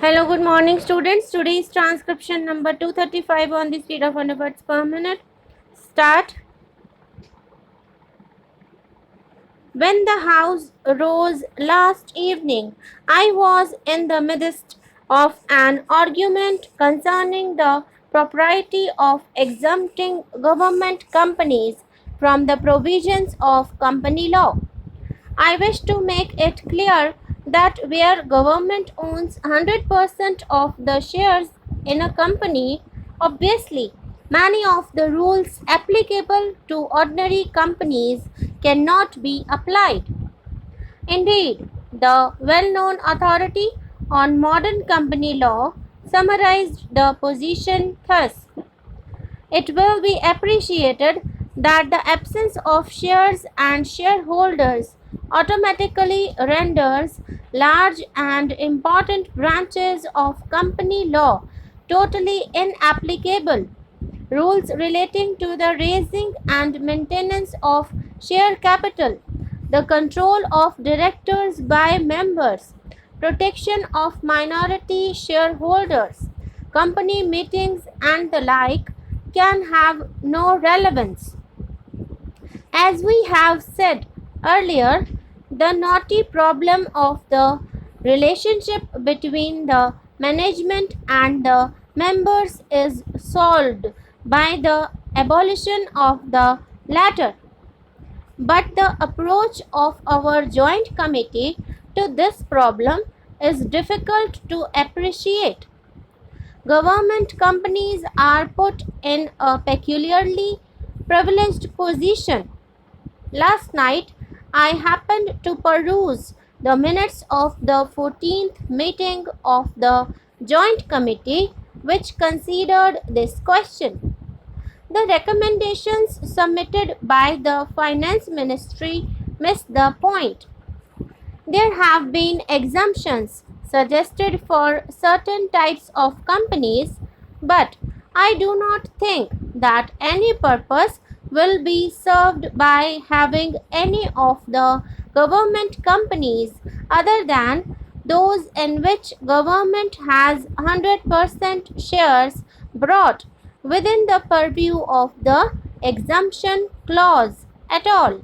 Hello, good morning, students. Today is transcription number 235 on the speed of 100 words per minute. Start. When the house rose last evening, I was in the midst of an argument concerning the propriety of exempting government companies from the provisions of company law. I wish to make it clear that where government owns 100% of the shares in a company, obviously many of the rules applicable to ordinary companies cannot be applied. Indeed, the well-known authority on modern company law summarized the position thus: it will be appreciated that the absence of shares and shareholders automatically renders large and important branches of company law totally inapplicable. Rules relating to the raising and maintenance of share capital, the control of directors by members, protection of minority shareholders, company meetings, and the like can have no relevance. As we have said earlier, the knotty problem of the relationship between the management and the members is solved by the abolition of the latter. But the approach of our joint committee to this problem is difficult to appreciate. Government companies are put in a peculiarly privileged position. Last night, I happened to peruse the minutes of the 14th meeting of the Joint Committee which considered this question. The recommendations submitted by the Finance Ministry miss the point. There have been exemptions suggested for certain types of companies, but I do not think that any purpose will be served by having any of the government companies other than those in which government has 100% shares brought within the purview of the exemption clause at all.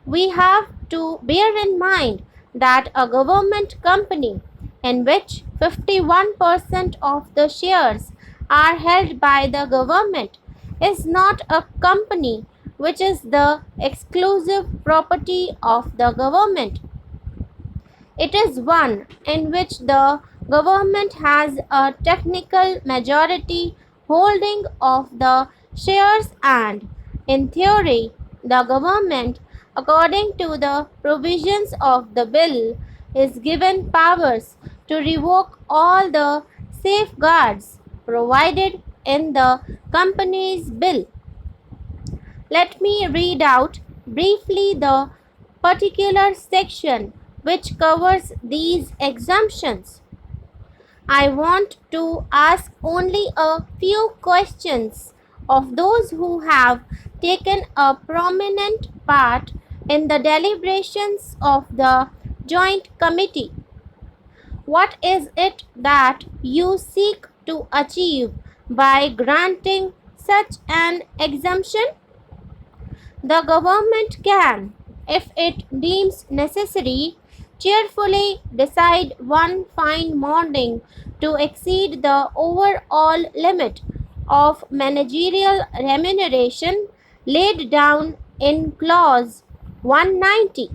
We have to bear in mind that a government company in which 51% of the shares are held by the government is not a company which is the exclusive property of the government. It is one in which the government has a technical majority holding of the shares and, in theory, the government, according to the provisions of the bill, is given powers to revoke all the safeguards provided in the company's bill. Let me read out briefly the particular section which covers these exemptions. I want to ask only a few questions of those who have taken a prominent part in the deliberations of the Joint Committee. What is it that you seek to achieve by granting such an exemption? The government can, if it deems necessary, cheerfully decide one fine morning to exceed the overall limit of managerial remuneration laid down in clause 190.